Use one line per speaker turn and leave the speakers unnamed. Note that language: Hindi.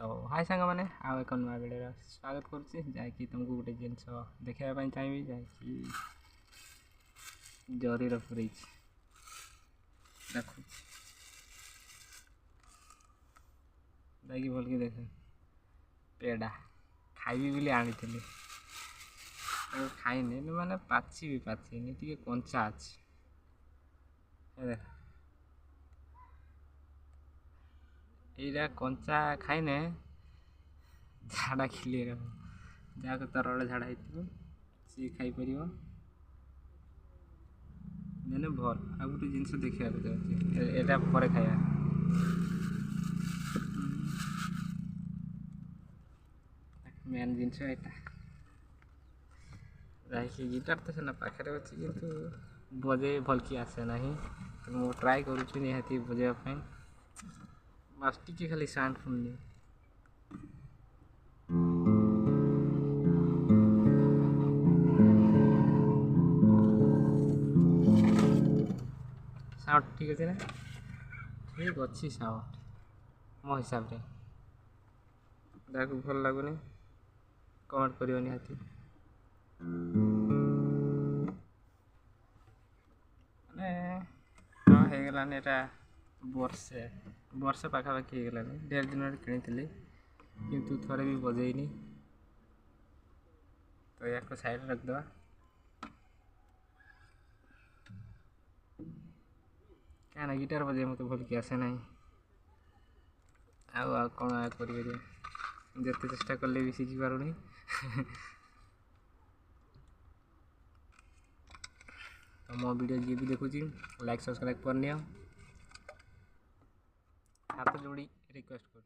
तो हाय सांग मैंने आउ एक नुआ भिडियो स्वागत करुच्ची जहाँकि तुमको गोटे जिनस देखा चाहिए जहाँकि जरीर फ्रिज देखु जाकि भल कि देख पेड़ा खाइबी बोली आनी खाइनी माने पाची भी पाचीनी टी कंचा अच्छे यहाँ कंचा खाइने झाड़ा क्लीयर जहाँ तरह झाड़ा हो सी खाईपर मैंने भल आ गए जिनस देखा यहाँ पर खाया मेन जिनस यहाँ गिटार तो सीना पाखे अच्छी किंतु बजे भल कि आसे ना तो मुझे ट्राए करुच्छी निहाती बजाइवाई बस टी खाली साउंड शुणनी साउंड ठीक अच्छे ना ठीक अच्छी साउंड मो हिसाब से भल लगुनि कमेंट करियो निहाती माने हाँ हो गलानी एटा वर्षे पाखापाखि हो गलानी 1.5 दिन किनी किंतु थोड़े भी बजेनी तो या साइड रखदे क्या गिटार बजे मत भल कि आसे ना आउ कौन कर जिते चेष्टा कले भी शिखी पारूनी तो मो वीडियो जी भी देखुची लाइक सब्सक्राइब करनी हाथ जोड़ी रिक्वेस्ट कर।